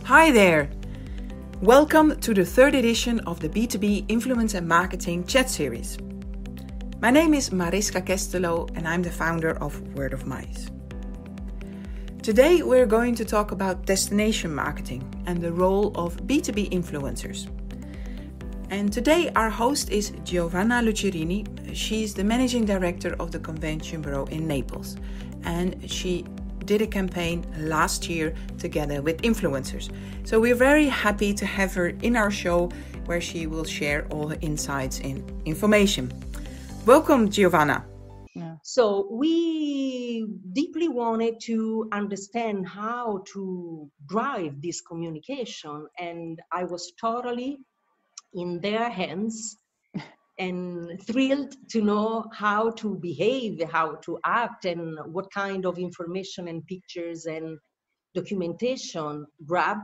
Hi there! Welcome to the third edition of the B2B Influence and Marketing chat series. My name is Mariska Kestelo and I'm the founder of Word of Mice. Today we're going to talk about destination marketing and the role of B2B influencers. And today our host is Giovanna Lucherini. She's the Managing Director of the Convention Bureau in Naples, and she did a campaign last year together with influencers. So we're very happy to have her in our show where she will share all her insights and information. Welcome, Giovanna. So we deeply wanted to understand how to drive this communication, and I was totally in their hands and thrilled to know how to behave, how to act, and what kind of information and pictures and documentation grab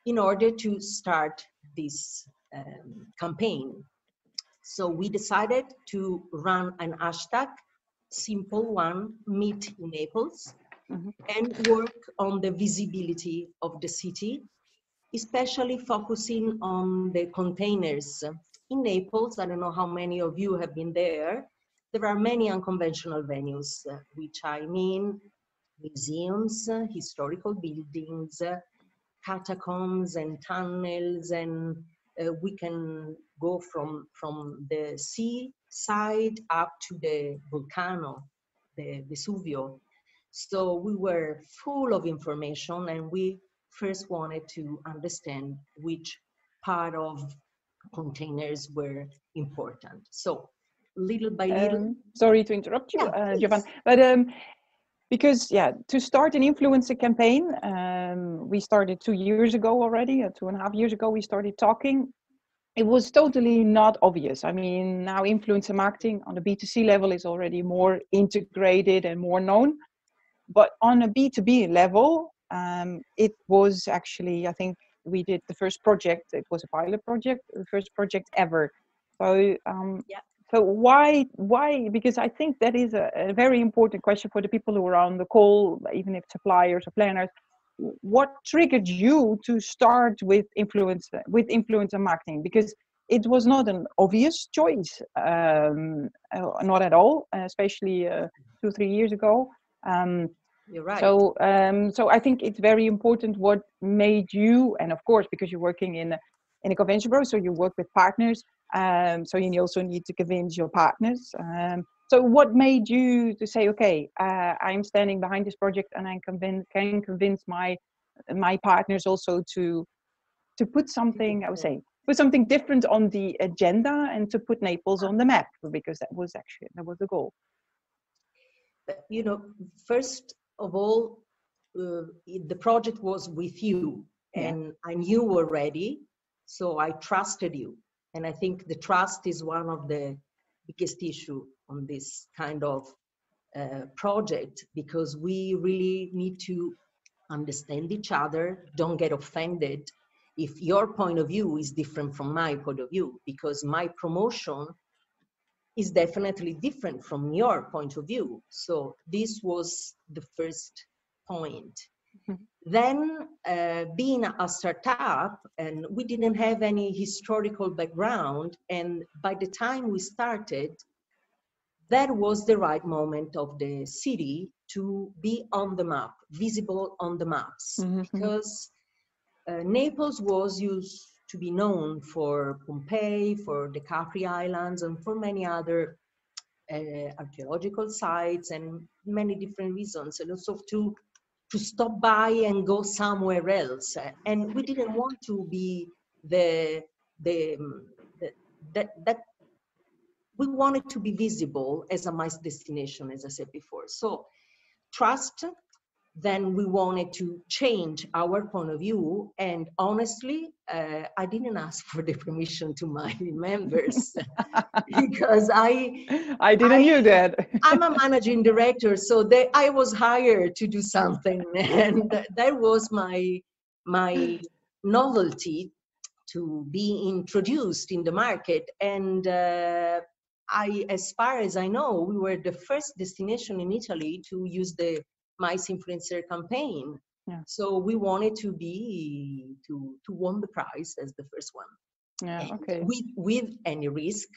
in order to start this campaign. So we decided to run an hashtag, simple one, Meet in Naples, and work on the visibility of the city, especially focusing on the containers. In Naples, I don't know how many of you have been there, there are many unconventional venues, which I mean museums, historical buildings, catacombs and tunnels, and we can go from the seaside up to the volcano, the Vesuvio. So we were full of information, and we first wanted to understand which part of containers were important. So little by little. Sorry to interrupt you, Giovanna, but because to start an influencer campaign, we started 2 years ago already, 2.5 years ago, we started talking. It was totally not obvious. I mean, now influencer marketing on the B2C level is already more integrated and more known. But on a B2B level, it was actually, I think we did the first project. It was a pilot project, the first project ever. So, so why? Because I think that is a very important question for the people who are on the call, even if suppliers or planners. What triggered you to start with influencer marketing? Because it was not an obvious choice, not at all, especially 2-3 years ago. You're right. So I think it's very important what made you, and of course, because you're working in a convention bureau, so you work with partners. So you also need to convince your partners. So what made you to say, okay, I'm standing behind this project, and I can convince my partners also to put something, I would say, put something different on the agenda and to put Naples on the map, because that was the goal. You know, first of all, the project was with you, and I knew already, so I trusted you. And I think the trust is one of the biggest issue on this kind of project, because we really need to understand each other, don't get offended if your point of view is different from my point of view, because my promotion is definitely different from your point of view. So this was the first point. Then being a startup, and we didn't have any historical background, and by the time we started, that was the right moment of the city to be on the map, visible on the maps, because Naples was used to be known for Pompeii, for the Capri Islands, and for many other archaeological sites and many different reasons, and also to stop by and go somewhere else. And we didn't want to be that we wanted to be visible as a nice destination, as I said before. So trust. Then we wanted to change our point of view, and honestly, I didn't ask for the permission to my members because I didn't knew that. I'm a managing director, so I was hired to do something, and that was my novelty to be introduced in the market. And as far as I know, we were the first destination in Italy to use the Mice Influencer campaign. Yeah. So we wanted to win the prize as the first one. Yeah. And Okay. with any risk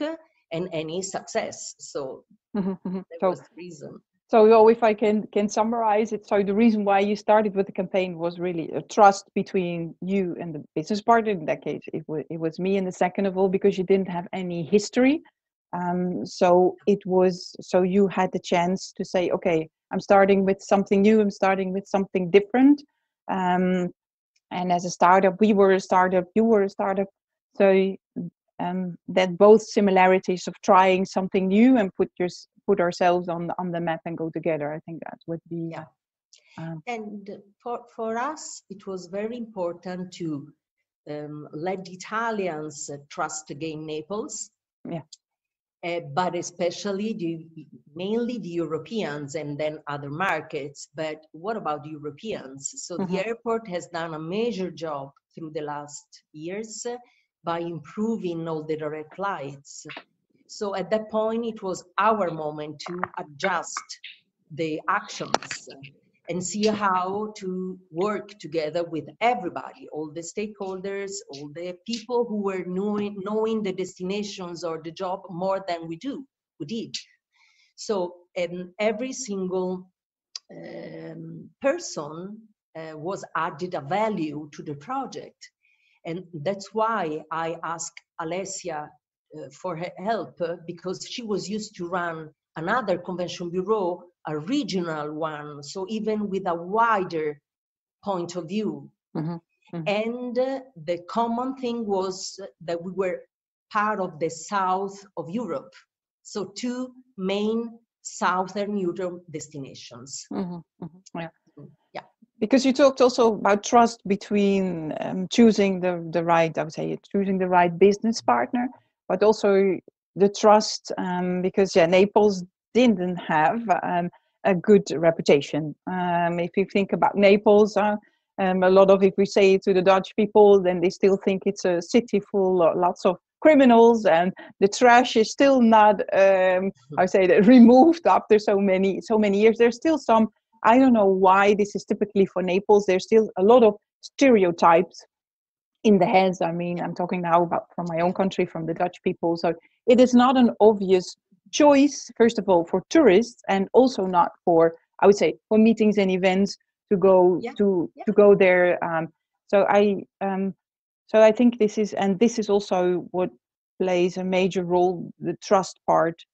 and any success. So that was the reason. So if I can summarize it, so the reason why you started with the campaign was really a trust between you and the business partner. In that case, it was me. And the second of all, because you didn't have any history, so you had the chance to say, okay, I'm starting with something new. I'm starting with something different. And as a startup, we were a startup. You were a startup. So that both similarities of trying something new and put ourselves on the map and go together. I think that would be. Yeah. And for us, it was very important to let the Italians trust again Naples. Yeah. But especially mainly the Europeans and then other markets. But what about the Europeans? So the airport has done a major job through the last years by improving all the direct flights. So at that point, it was our moment to adjust the actions and see how to work together with everybody, all the stakeholders, all the people who were knowing the destinations or the job more than we did. So every single person was added a value to the project. And that's why I asked Alessia for her help, because she was used to run another convention bureau, a regional one, so even with a wider point of view. And the common thing was that we were part of the south of Europe, so two main Southern Europe destinations. Yeah. Yeah. Because you talked also about trust between choosing the right, I would say, choosing the right business partner, but also the trust, because Naples didn't have a good reputation. If you think about Naples, a lot of, if we say it to the Dutch people, then they still think it's a city full of lots of criminals, and the trash is still not, I would say, that removed after so many years. There's still some. I don't know why this is typically for Naples. There's still a lot of stereotypes in the heads. I mean, I'm talking now about from my own country, from the Dutch people. So it is not an obvious choice, first of all, for tourists, and also not for, I would say, for meetings and events to go to go there. So I think this is also what plays a major role, the trust part.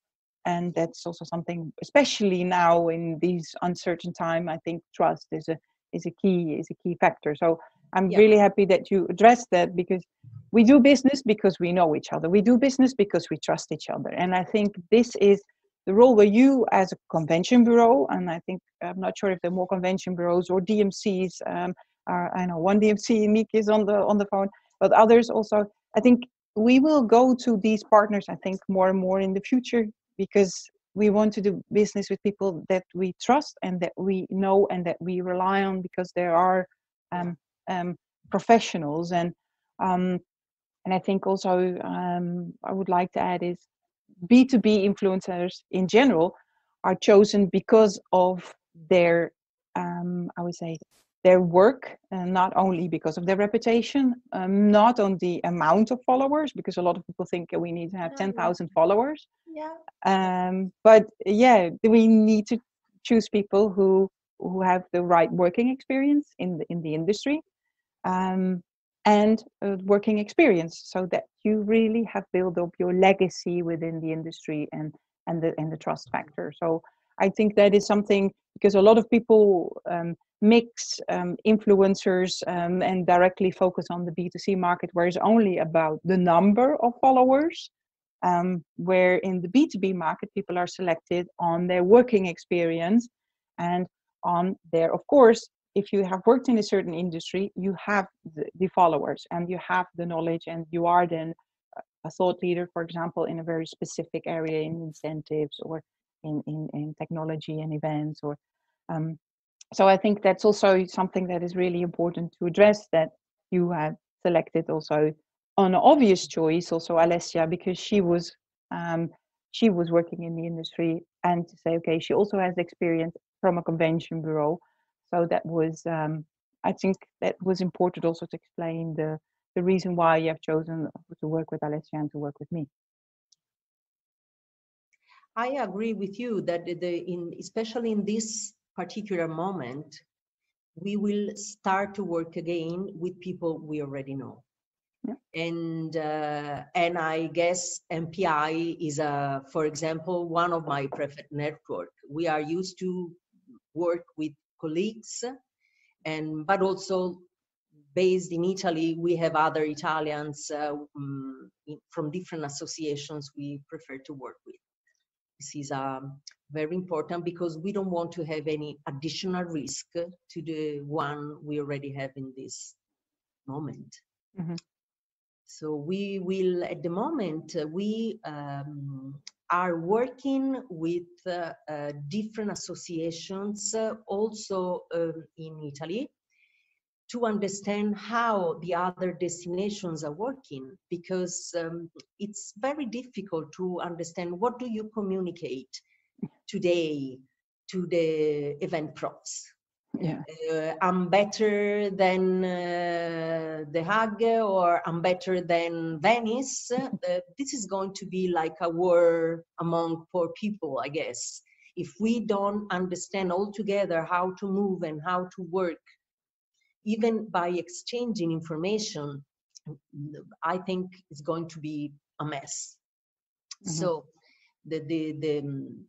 And that's also something, especially now in these uncertain time, I think trust is a key factor. So I'm really happy that you addressed that, because we do business because we know each other. We do business because we trust each other. And I think this is the role where you, as a convention bureau, and I think, I'm not sure if there are more convention bureaus or DMCs. I know one DMC, Nick, is on the phone, but others also. I think we will go to these partners, I think, more and more in the future, because we want to do business with people that we trust and that we know and that we rely on, because there are professionals. And I think also I would like to add is B2B influencers in general are chosen because of their, I would say, their work, and not only because of their reputation, not on the amount of followers, because a lot of people think we need to have 10,000 followers. But we need to choose people who have the right working experience in the industry, and working experience, so that you really have built up your legacy within the industry and the trust factor. So I think that is something, because a lot of people mix influencers and directly focus on the B2C market, where it's only about the number of followers, where in the B2B market, people are selected on their working experience and on their, of course, if you have worked in a certain industry, you have the followers and you have the knowledge, and you are then a thought leader, for example, in a very specific area, in incentives or in technology and events. Or so I think that's also something that is really important to address, that you have selected also an obvious choice, also Alessia, because she was working in the industry, and to say, okay, she also has experience from a convention bureau. So that was I think that was important also to explain the reason why you have chosen to work with Alessia and to work with me. I agree with you that especially in this particular moment, we will start to work again with people we already know. Yeah. And I guess MPI is, for example, one of my preferred network. We are used to work with colleagues, but also based in Italy, we have other Italians from different associations we prefer to work with. This is very important because we don't want to have any additional risk to the one we already have in this moment. Mm-hmm. So we will, at the moment, we are working with different associations also in Italy to understand how the other destinations are working, because it's very difficult to understand what do you communicate today to the event profs. Yeah. I'm better than The Hague, or I'm better than Venice. This is going to be like a war among poor people, I guess. If we don't understand altogether how to move and how to work, even by exchanging information, I think it's going to be a mess. Mm-hmm. So the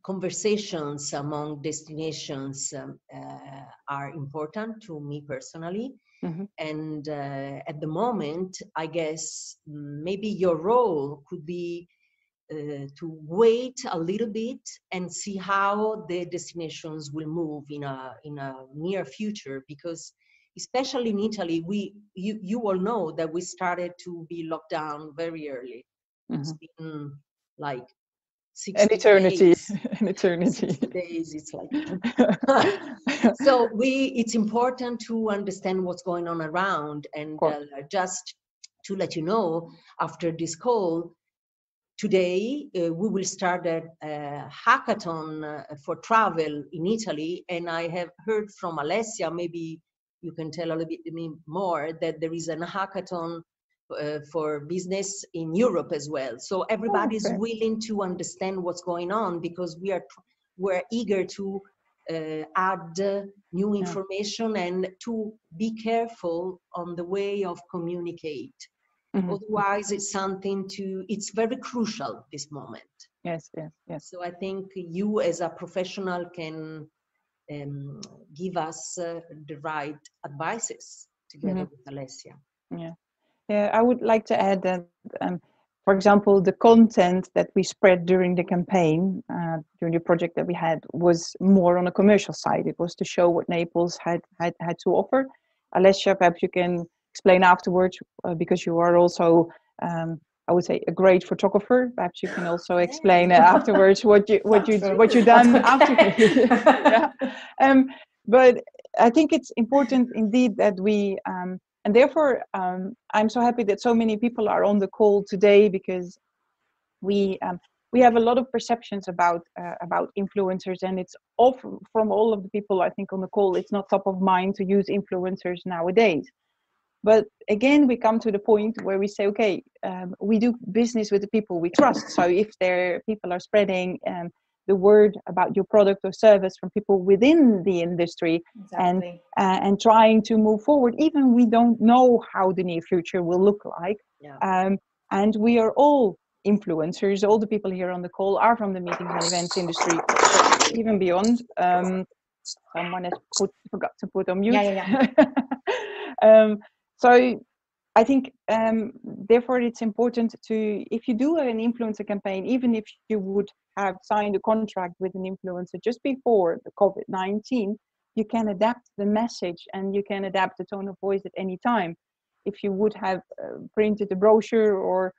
conversations among destinations are important to me personally. Mm-hmm. And at the moment, I guess maybe your role could be to wait a little bit and see how the destinations will move in a near future, because especially in Italy, you all know that we started to be locked down very early. Mm-hmm. It's been like 60 days. An eternity. 60 days, it's like. So it's important to understand what's going on around, and just to let you know, after this call, today we will start a hackathon for travel in Italy, and I have heard from Alessia, maybe you can tell a little bit more, that there is a hackathon for business in Europe as well. So everybody's willing to understand what's going on, because we're eager to add new information and to be careful on the way of communicate. Mm-hmm. Otherwise, it's very crucial this moment. Yes. So I think you as a professional can give us the right advices together with Alessia. Yeah, I would like to add that, for example, the content that we spread during the campaign, during the project that we had, was more on a commercial side. It was to show what Naples had to offer. Alessia, perhaps you can explain afterwards, because you are also, I would say, a great photographer. Perhaps you can also explain afterwards what you done after. Yeah. But I think it's important indeed that we. And therefore, I'm so happy that so many people are on the call today, because we have a lot of perceptions about influencers, and it's often from all of the people I think on the call, it's not top of mind to use influencers nowadays. But again, we come to the point where we say, okay, we do business with the people we trust. So if people are spreading the word about your product or service from people within the industry, exactly. and trying to move forward, even we don't know how the near future will look like. Yeah. And we are all influencers. All the people here on the call are from the meetings and events industry, even beyond. Someone has forgot to put on mute. Yeah. So I think, therefore, it's important to, if you do an influencer campaign, even if you would have signed a contract with an influencer just before the COVID-19, you can adapt the message and you can adapt the tone of voice at any time. If you would have printed a brochure or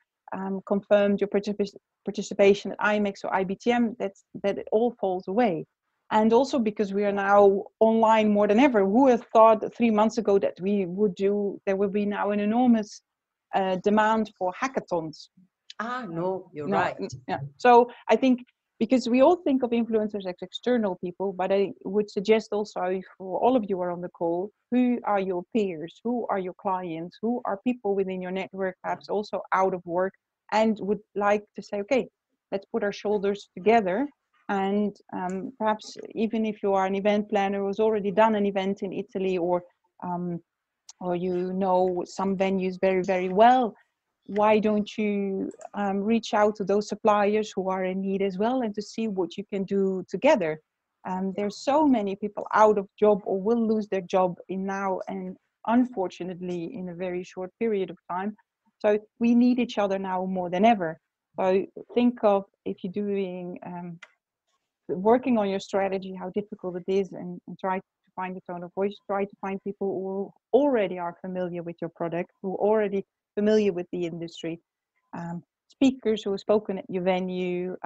confirmed your participation at IMEX or IBTM, that it all falls away. And also because we are now online more than ever. Who have thought 3 months ago that there will be now an enormous demand for hackathons? No, you're right. Yeah. So I think because we all think of influencers as external people, but I would suggest also for all of you who are on the call, who are your peers, who are your clients, who are people within your network, perhaps also out of work, and would like to say, okay, let's put our shoulders together. And perhaps even if you are an event planner who's already done an event in Italy, or you know some venues very, very well, why don't you reach out to those suppliers who are in need as well, and to see what you can do together. There's so many people out of job or will lose their job in now, and unfortunately in a very short period of time. So we need each other now more than ever. So think of, if you're doing working on your strategy, how difficult it is, and try to find a tone of voice. Try to find people who already are familiar with your product, who are already familiar with the industry, speakers who have spoken at your venue.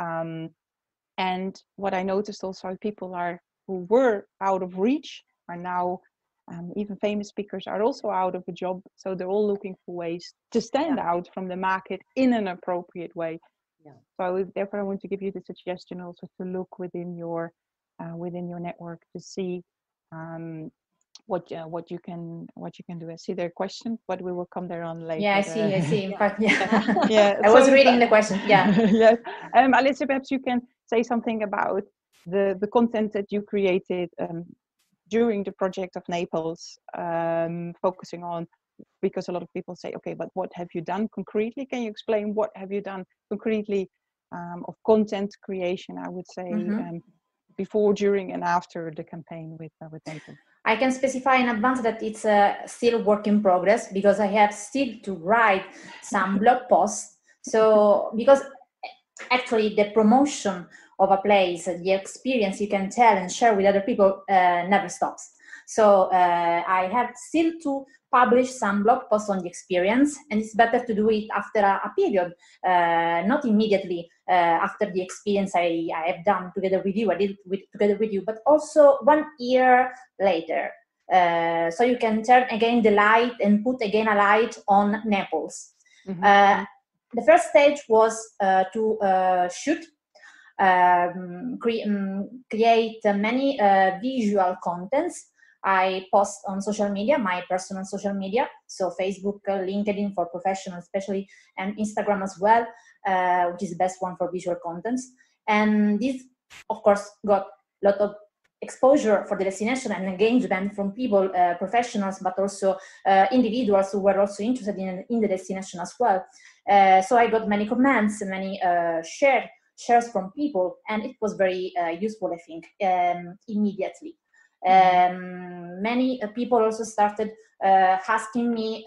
And what I noticed also, people who were out of reach are now, even famous speakers are also out of a job. So they're all looking for ways to stand out from the market in an appropriate way. So therefore, I want to give you the suggestion also to look within your network to see what you can do. I see their question, but we will come there on later. Yeah, I see. In fact, yeah. I was reading the question. Yeah. Yes. Alicia, perhaps you can say something about the content that you created during the project of Naples, focusing on, because a lot of people say, okay, but what have you done concretely? Can you explain what have you done concretely of content creation, I would say, before, during, and after the campaign with Naples? I can specify in advance that it's still work in progress, because I have still to write some blog posts. So, because actually the promotion of a place, the experience you can tell and share with other people never stops. So I have still to publish some blog posts on the experience, and it's better to do it after a period, not immediately after the experience I have done together with you, together with you, but also 1 year later. So you can turn again the light and put again a light on Naples. The first stage was to shoot, create many visual contents. I post on social media, my personal social media, so Facebook, LinkedIn for professionals especially, and Instagram as well, which is the best one for visual contents. And this, of course, got a lot of exposure for the destination and engagement from people, professionals, but also individuals who were also interested in the destination as well. So I got many comments, many shares from people, and it was very useful, I think, immediately. Many people also started asking me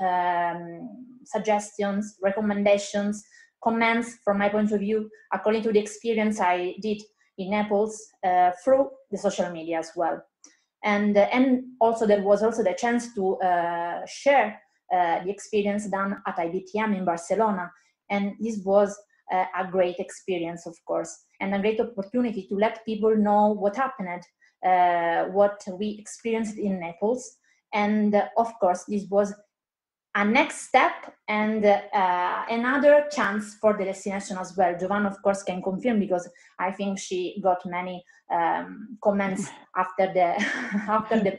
suggestions, recommendations, comments from my point of view, according to the experience I did in Naples through the social media as well. And also there was also the chance to share the experience done at IBTM in Barcelona. And this was a great experience, of course, and a great opportunity to let people know what happened, what we experienced in Naples. And of course, this was a next step and another chance for the destination as well. Giovanna, of course, can confirm, because I think she got many comments after the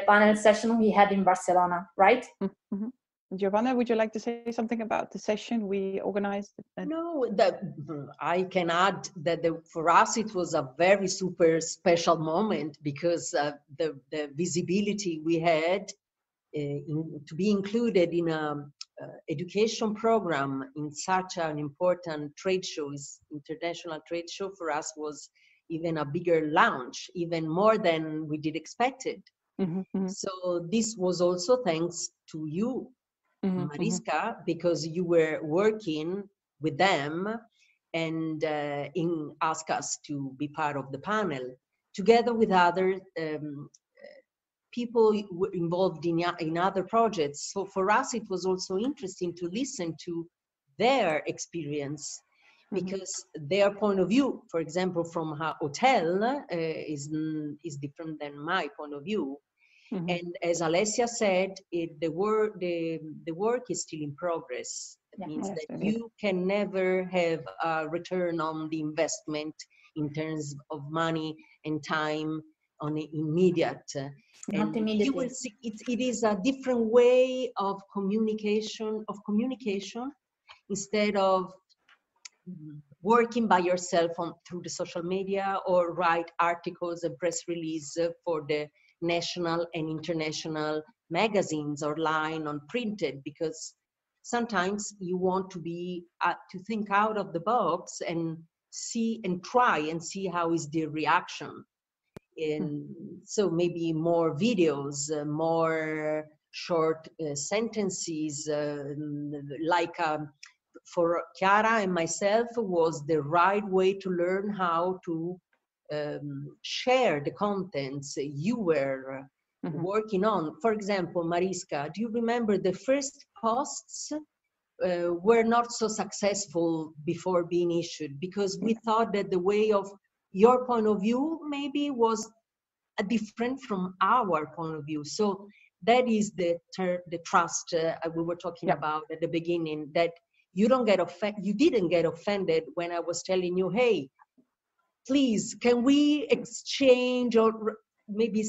panel session we had in Barcelona, right? Mm-hmm. Giovanna, would you like to say something about the session we organized? No, I can add that for us it was a very super special moment, because the visibility we had to be included in a education program in such an important trade show, international trade show, for us was even a bigger launch, even more than we did expected. Mm-hmm. So this was also thanks to you, Mariska, because you were working with them and asked us to be part of the panel, together with other people involved in other projects. So for us, it was also interesting to listen to their experience, because their point of view, for example, from a hotel, is different than my point of view. Mm-hmm. And as Alessia said, the work is still in progress. That means that you can never have a return on the investment in terms of money and time on immediate. Not And you will immediately. see it is a different way of communication, instead of working by yourself through the social media or write articles and press release for the national and international magazines or line on printed, because sometimes you want to be to think out of the box and see and try and see how is the reaction. And so maybe more videos, more short sentences, like for Chiara and myself was the right way to learn how to share the contents you were working on. For example, Mariska, do you remember the first posts were not so successful before being issued because we thought that the way of your point of view maybe was different from our point of view. So that is the trust we were talking about at the beginning, that you don't get offended. You didn't get offended when I was telling you, hey, please, can we exchange or maybe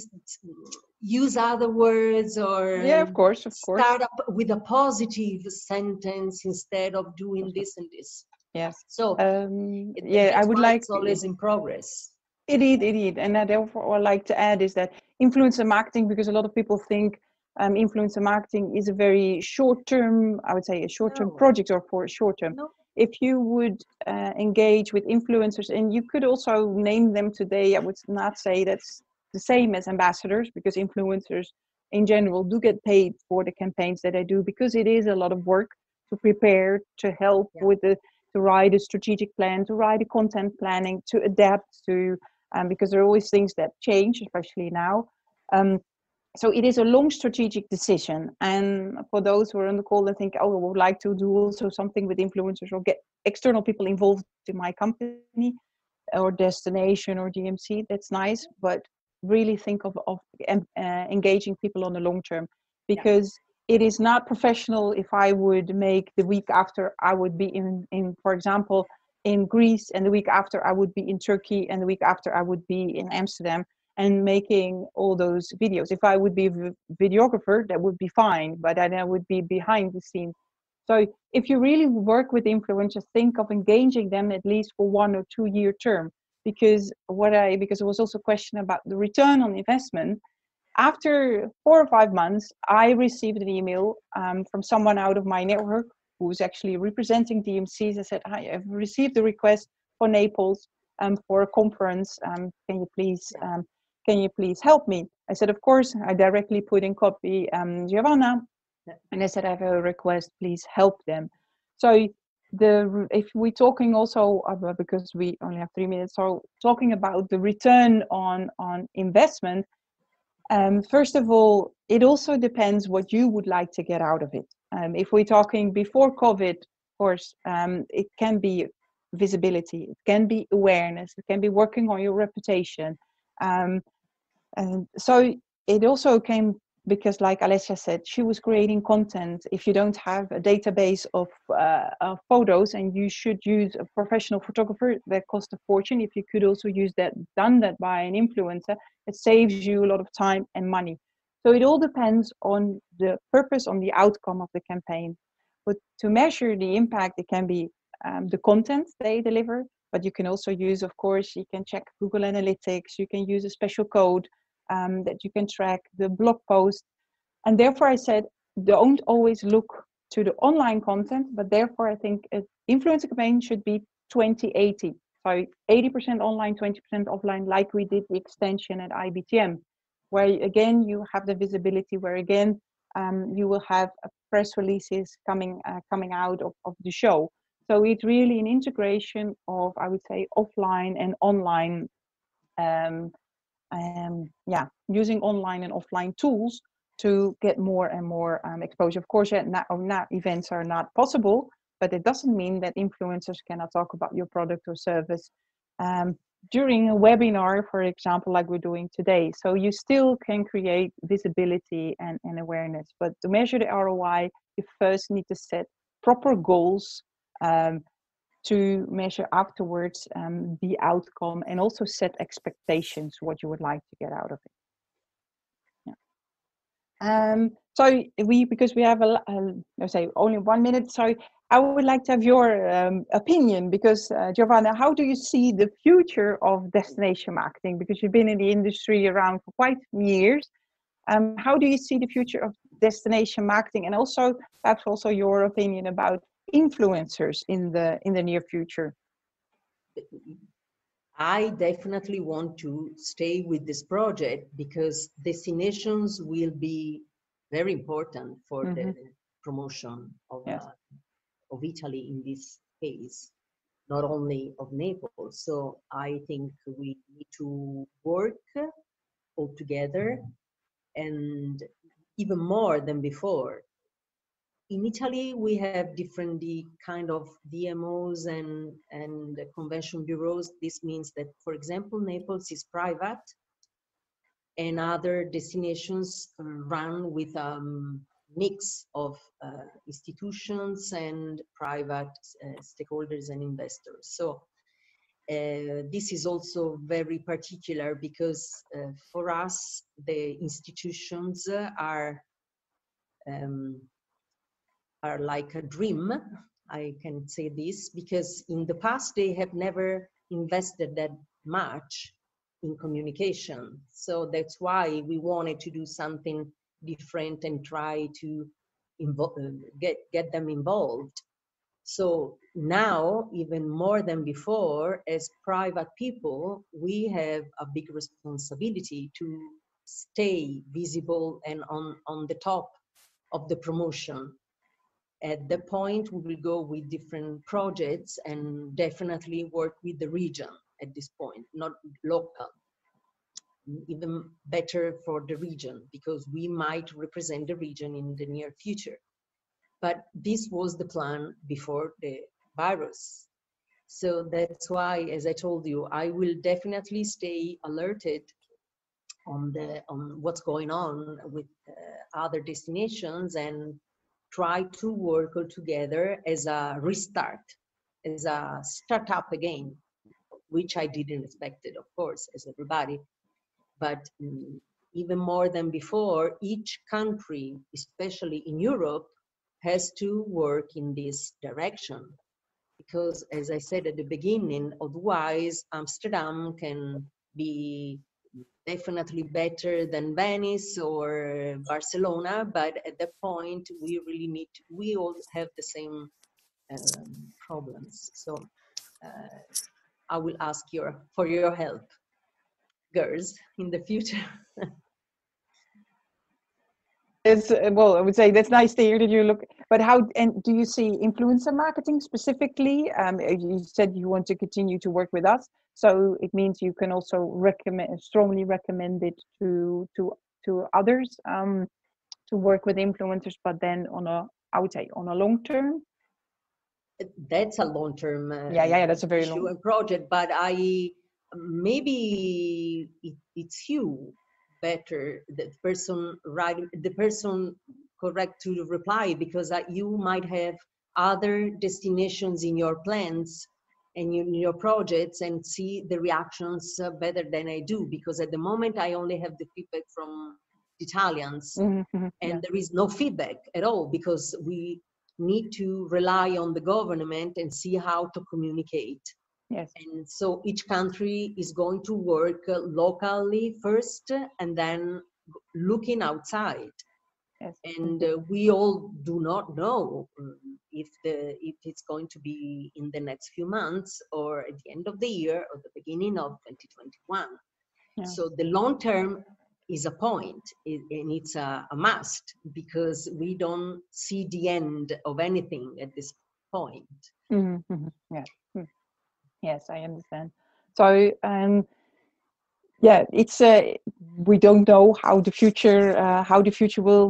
use other words, or of course. Start up with a positive sentence instead of doing this and this. Yes. So I would like. It's always in progress. Indeed. And I therefore would like to add is that influencer marketing, because a lot of people think influencer marketing is a very short-term, I would say a short-term project or for short-term. No. If you would engage with influencers, and you could also name them today, I would not say that's the same as ambassadors, because influencers in general do get paid for the campaigns that they do, because it is a lot of work to prepare, to help with to write a strategic plan, to write a content planning, to adapt to, because there are always things that change, especially now. So it is a long strategic decision. And for those who are on the call that think, oh, I would like to do also something with influencers or get external people involved in my company or destination or DMC, that's nice. But really think of engaging people on the long term, because it is not professional if I would make the week after I would be in, for example, in Greece, and the week after I would be in Turkey, and the week after I would be in Amsterdam, and making all those videos. If I would be a videographer, that would be fine, but then I would be behind the scenes. So if you really work with influencers, think of engaging them at least for 1 or 2 year term, because it was also a question about the return on investment. After 4 or 5 months, I received an email from someone out of my network who's actually representing DMCs. I said, hi, I've received a request for Naples for a conference. Can you please help me? I said, of course. I directly put in copy Giovanna, and I said, I have a request, please help them. So if we're talking also about, because we only have 3 minutes, so talking about the return on investment, first of all, it also depends what you would like to get out of it. If we're talking before COVID, of course, it can be visibility, it can be awareness, it can be working on your reputation. And so it also came because, like Alessia said, she was creating content. If you don't have a database of photos, and you should use a professional photographer, that costs a fortune. If you could also use done that by an influencer, it saves you a lot of time and money. So it all depends on the purpose, on the outcome of the campaign. But to measure the impact, it can be the content they deliver, but you can also use, of course, you can check Google Analytics, you can use a special code that you can track the blog post. And therefore I said, don't always look to the online content, but therefore I think an influencer campaign should be 20-80. So 80% online, 20% offline, like we did the extension at IBTM, where again, you have the visibility, where again, you will have press releases coming out of the show. So it's really an integration of, I would say, offline and online, using online and offline tools to get more and more exposure. Of course, now events are not possible, but it doesn't mean that influencers cannot talk about your product or service during a webinar, for example, like we're doing today. So you still can create visibility and awareness. But to measure the ROI, you first need to set proper goals to measure afterwards the outcome and also set expectations, what you would like to get out of it. So because we have let's say only 1 minute, so I would like to have your opinion, because Giovanna, how do you see the future of destination marketing? Because you've been in the industry around for quite years. How do you see the future of destination marketing, and also perhaps also your opinion about influencers in the near future? I definitely want to stay with this project because destinations will be very important for the promotion of Italy in this case, not only of Naples. So I think we need to work all together, and even more than before. In Italy, we have different kind of DMOs and convention bureaus. This means that, for example, Naples is private, and other destinations run with a mix of institutions and private stakeholders and investors. So this is also very particular because for us, the institutions are like a dream. I can say this because in the past they have never invested that much in communication. So that's why we wanted to do something different and try to get them involved. So now, even more than before, as private people, we have a big responsibility to stay visible and on the top of the promotion. At the point, we will go with different projects and definitely work with the region at this point, not local. Even better for the region, because we might represent the region in the near future. But this was the plan before the virus. So that's why, as I told you, I will definitely stay alerted on what's going on with other destinations and try to work all together as a restart, as a startup again, which I didn't expect it, of course, as everybody. But even more than before, each country, especially in Europe, has to work in this direction. Because, as I said at the beginning, otherwise Amsterdam can be definitely better than Venice or Barcelona, but at that point we really need to, we all have the same problems. So I will ask for your help, girls, in the future. It's, well, I would say that's nice to hear that you look, but how, and do you see influencer marketing specifically? You said you want to continue to work with us, so it means you can also strongly recommend it to others to work with influencers, but then I would say on a long term. That's a long term that's a very issue long and project, but maybe it's you better, the person correct to reply, because you might have other destinations in your plans and in your projects and see the reactions better than I do, because at the moment I only have the feedback from Italians, and there is no feedback at all, because we need to rely on the government and see how to communicate. Yes. And so each country is going to work locally first and then looking outside. Yes. And we all do not know if it's going to be in the next few months or at the end of the year or the beginning of 2021. Yeah. So the long term is a point, and it's a must, because we don't see the end of anything at this point. Mm-hmm. Yeah. Yes, I understand. So, yeah, it's we don't know how the future will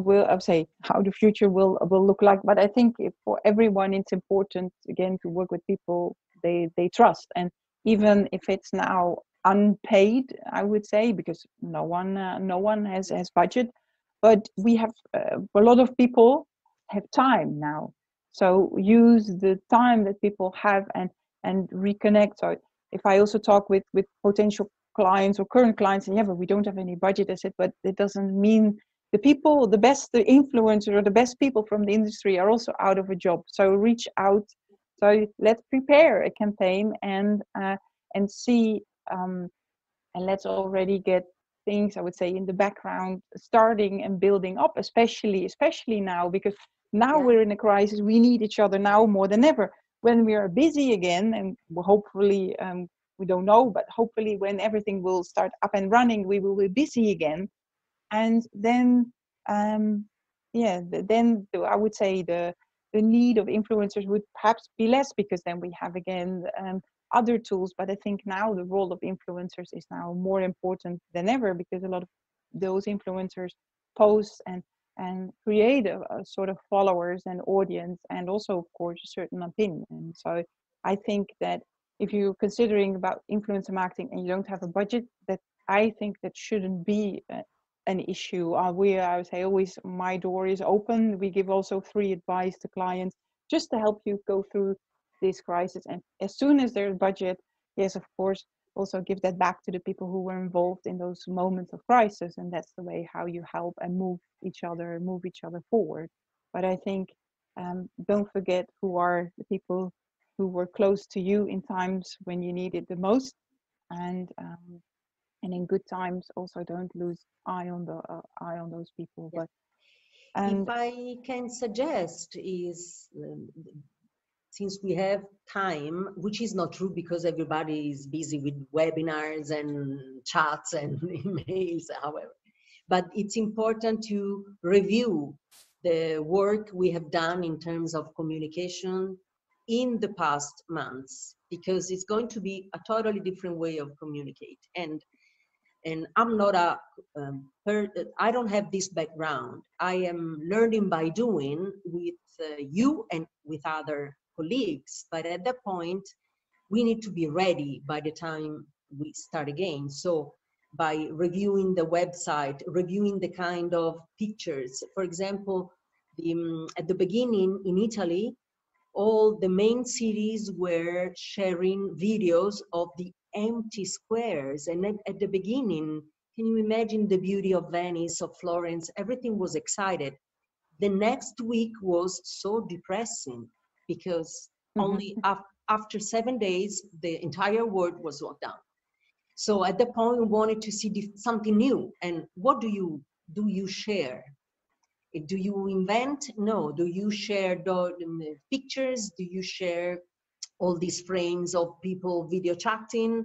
look like. But I think for everyone, it's important again to work with people they trust, and even if it's now unpaid, I would say, because no one has budget, but we have a lot of people have time now. So use the time that people have and and reconnect. So if I also talk with potential clients or current clients, and yeah, but we don't have any budget, I said, but it doesn't mean the influencers or the best people from the industry are also out of a job. So reach out. So let's prepare a campaign and see, and let's already get things, I would say, in the background starting and building up, especially now, because now we're in a crisis. We need each other now more than ever. When we are busy again, and hopefully, we don't know, but hopefully when everything will start up and running, we will be busy again. And then, then I would say the need of influencers would perhaps be less, because then we have again other tools. But I think now the role of influencers is now more important than ever, because a lot of those influencers post and create a sort of followers and audience, and also of course a certain opinion. So I think that if you're considering about influencer marketing and you don't have a budget, that I think that shouldn't be an issue. I would say always, my door is open. We give also free advice to clients just to help you go through this crisis. And as soon as there's budget, yes, of course, also give that back to the people who were involved in those moments of crisis. And that's the way how you help and move each other forward. But I think don't forget who are the people who were close to you in times when you need it the most, and in good times also don't lose eye on those people. Yeah. But and if I can suggest is, since we have time, which is not true because everybody is busy with webinars and chats and emails, however, but it's important to review the work we have done in terms of communication in the past months, because it's going to be a totally different way of communicate. And I'm not I don't have this background. I am learning by doing with you and with other colleagues. But at that point, we need to be ready by the time we start again. So by reviewing the website, reviewing the kind of pictures. For example, at the beginning in Italy, all the main cities were sharing videos of the empty squares. And at the beginning, can you imagine the beauty of Venice, of Florence? Everything was excited. The next week was so depressing, because only after 7 days, the entire world was locked down. So at that point, we wanted to see something new. And what do you share? Do you invent? No. Do you share the pictures? Do you share all these frames of people video chatting?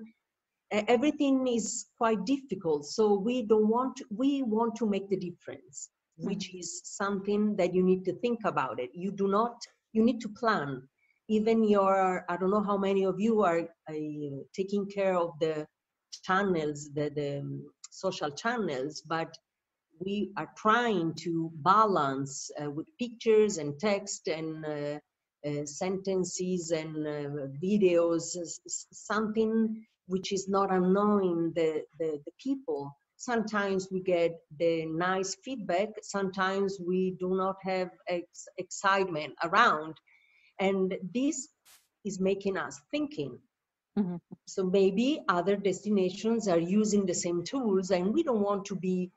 Everything is quite difficult. So we want to make the difference, which is something that you need to think about it. You need to plan. Even I don't know how many of you are taking care of the channels, the social channels, but we are trying to balance with pictures and text and sentences and videos, something which is not annoying the people. Sometimes we get the nice feedback, sometimes we do not have excitement around, and this is making us thinking. So maybe other destinations are using the same tools, and we don't want to be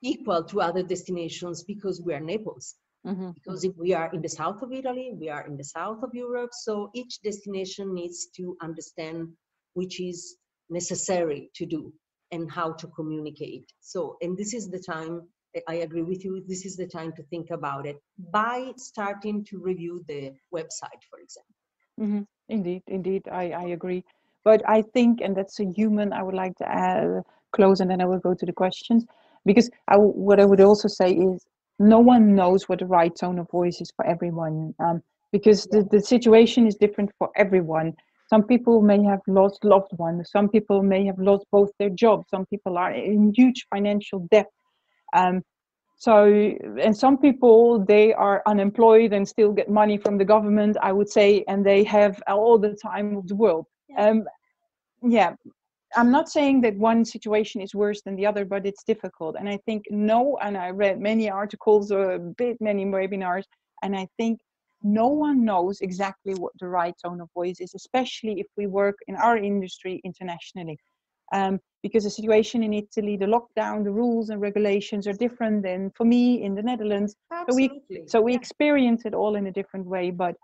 equal to other destinations because we are Naples. Because if we are in the south of Italy, we are in the south of Europe. So each destination needs to understand which is necessary to do and how to communicate. So, and this is the time, I agree with you, this is the time to think about it by starting to review the website, for example. Indeed, I agree. But I think, and that's a human, I would like to add, close, and then I will go to the questions. Because what I would also say is, no one knows what the right tone of voice is for everyone, because the situation is different for everyone. Some people may have lost loved ones. Some people may have lost both their jobs. Some people are in huge financial debt. And some people, they are unemployed and still get money from the government, I would say, and they have all the time of the world. I'm not saying that one situation is worse than the other, but it's difficult. And I think and I read many articles, many webinars, and I think no one knows exactly what the right tone of voice is, especially if we work in our industry internationally. Because the situation in Italy, the lockdown, the rules and regulations are different than for me in the Netherlands. Absolutely. So we experience it all in a different way, but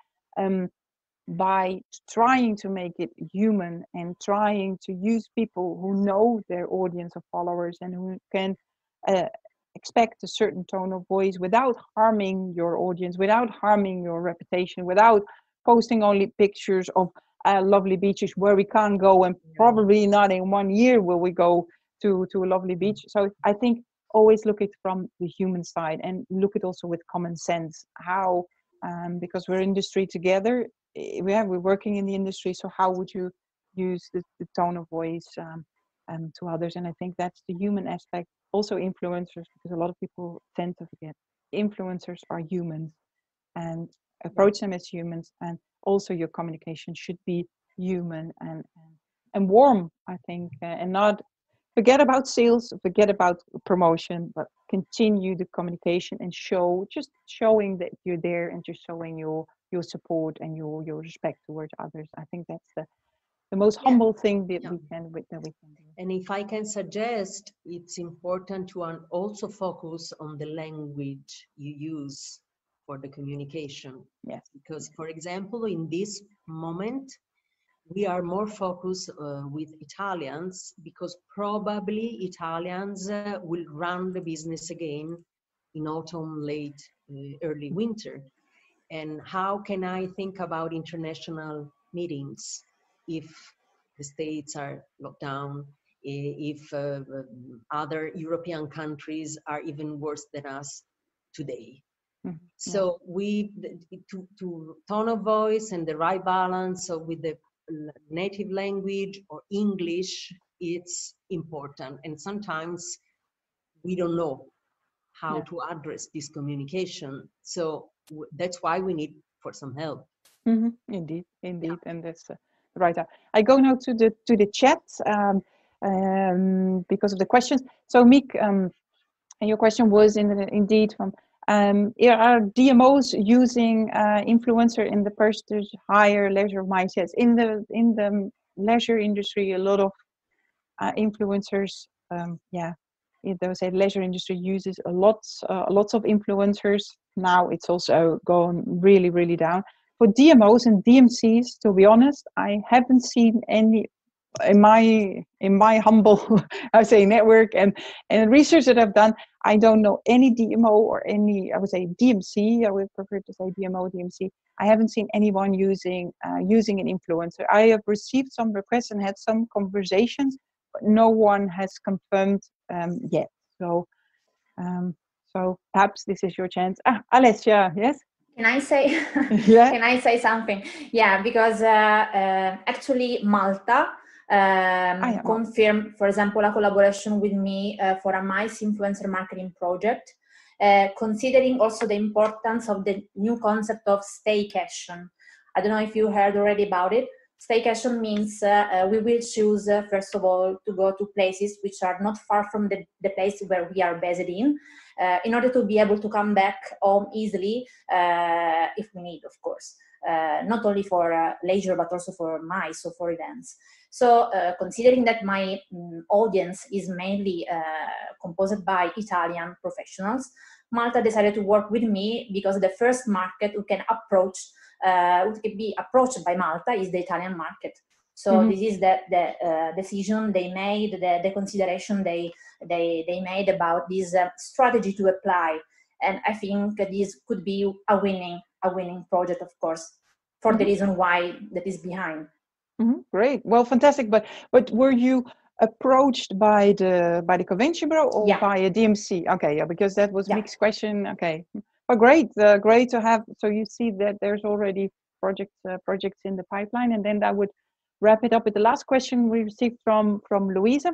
by trying to make it human and trying to use people who know their audience of followers and who can expect a certain tone of voice without harming your audience, without harming your reputation, without posting only pictures of lovely beaches where we can't go, and probably not in 1 year will we go to a lovely beach. So I think always look at it from the human side and look at also with common sense how, because we're industry together, we're working in the industry, so how would you use the tone of voice to others? And I think that's the human aspect. Also influencers, because a lot of people tend to forget influencers are humans, and approach them as humans, and also your communication should be human and warm, I think, and not forget about sales, forget about promotion, but continue the communication and showing that you're there and just showing your support and your respect towards others. I think that's the most humble thing that we can do. And if I can suggest, it's important to also focus on the language you use for the communication. Yes. Because, for example, in this moment, we are more focused with Italians because probably Italians will run the business again in autumn, late, early winter. And how can I think about international meetings if the States are locked down, if other European countries are even worse than us today? Mm-hmm. So to tone of voice and the right balance with the native language or English, it's important. And sometimes we don't know how to address this communication. So that's why we need for some help. Mm-hmm. Indeed, and that's right. I go now to the chat because of the questions. So Mick, your question was indeed from are DMOs using influencer in the purchase higher leisure mindsets in the leisure industry? A lot of influencers, those leisure industry uses lots of influencers. Now it's also gone really, really down. For DMOs and DMCs, to be honest, I haven't seen any in my humble network and research that I've done. I don't know any DMO or any, I would say DMC. I would prefer to say DMO, DMC. I haven't seen anyone using an influencer. I have received some requests and had some conversations, but no one has confirmed yet. So perhaps this is your chance. Alessia, yes? Can I say? Can I say something? Yeah, because actually Malta confirmed, for example, a collaboration with me for a MICE influencer marketing project, considering also the importance of the new concept of staycation. I don't know if you heard already about it. Staycation means we will choose, first of all, to go to places which are not far from the place where we are based in order to be able to come back home easily if we need, of course. Not only for leisure, but also for MICE, so for events. So considering that my audience is mainly composed by Italian professionals, Malta decided to work with me because the first market who can be approached by Malta is the Italian market. So this is the decision they made, the consideration they made about this strategy to apply. And I think this could be a winning project, of course, for the reason why that is behind. Great, well, fantastic. But were you approached by the Convention Bureau or by a DMC? Okay, because that was Mick's question. Okay, well, great to have. So you see that there's already projects in the pipeline, and then that would wrap it up with the last question we received from Louisa.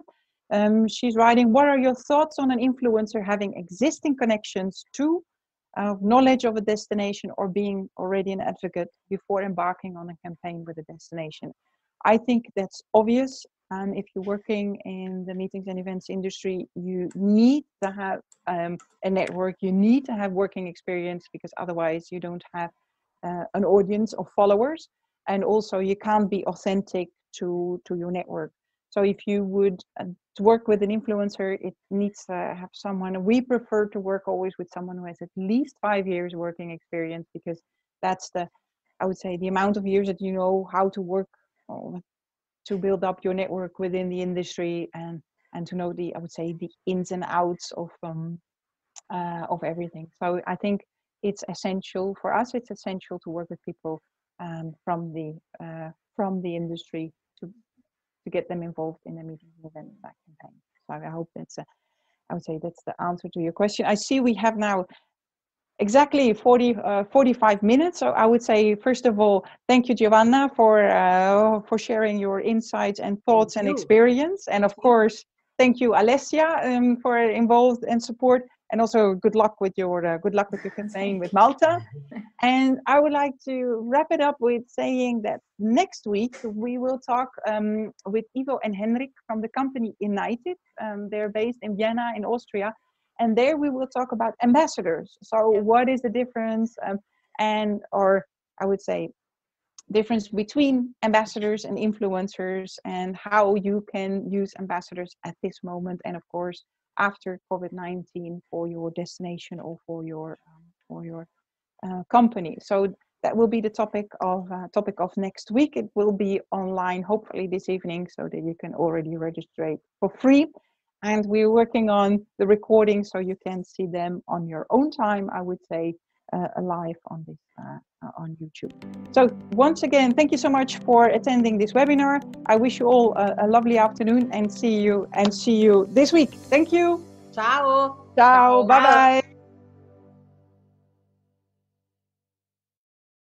She's writing, what are your thoughts on an influencer having existing connections to knowledge of a destination or being already an advocate before embarking on a campaign with a destination? I think that's obvious. And if you're working in the meetings and events industry, you need to have a network. You need to have working experience, because otherwise you don't have an audience of followers, and also you can't be authentic to your network. So if you would to work with an influencer, it needs to have someone. We prefer to work always with someone who has at least 5 years working experience, because that's I would say, the amount of years that you know how to work to build up your network within the industry, and to know I would say, the ins and outs of everything. So I think it's essential for us. It's essential to work with people from the industry to get them involved in a meeting event that campaign. So I hope I would say that's the answer to your question. I see we have now exactly 45 minutes. So I would say, first of all, thank you, Giovanna, for sharing your insights and thoughts and experience. And of course, thank you, Alessia, for involved and support. And also good luck with your campaign with Malta. And I would like to wrap it up with saying that next week we will talk with Ivo and Henrik from the company United. They're based in Vienna in Austria. And there we will talk about ambassadors. So what is the difference or I would say difference between ambassadors and influencers, and how you can use ambassadors at this moment, and of course after COVID-19 for your destination or for your company. So that will be the topic of next week. It will be online hopefully this evening, so that you can already register for free. And we're working on the recording, so you can see them on your own time, I would say, live on this on YouTube. So once again, thank you so much for attending this webinar. I wish you all a lovely afternoon, and see you this week. Thank you. Ciao. Ciao. Bye bye.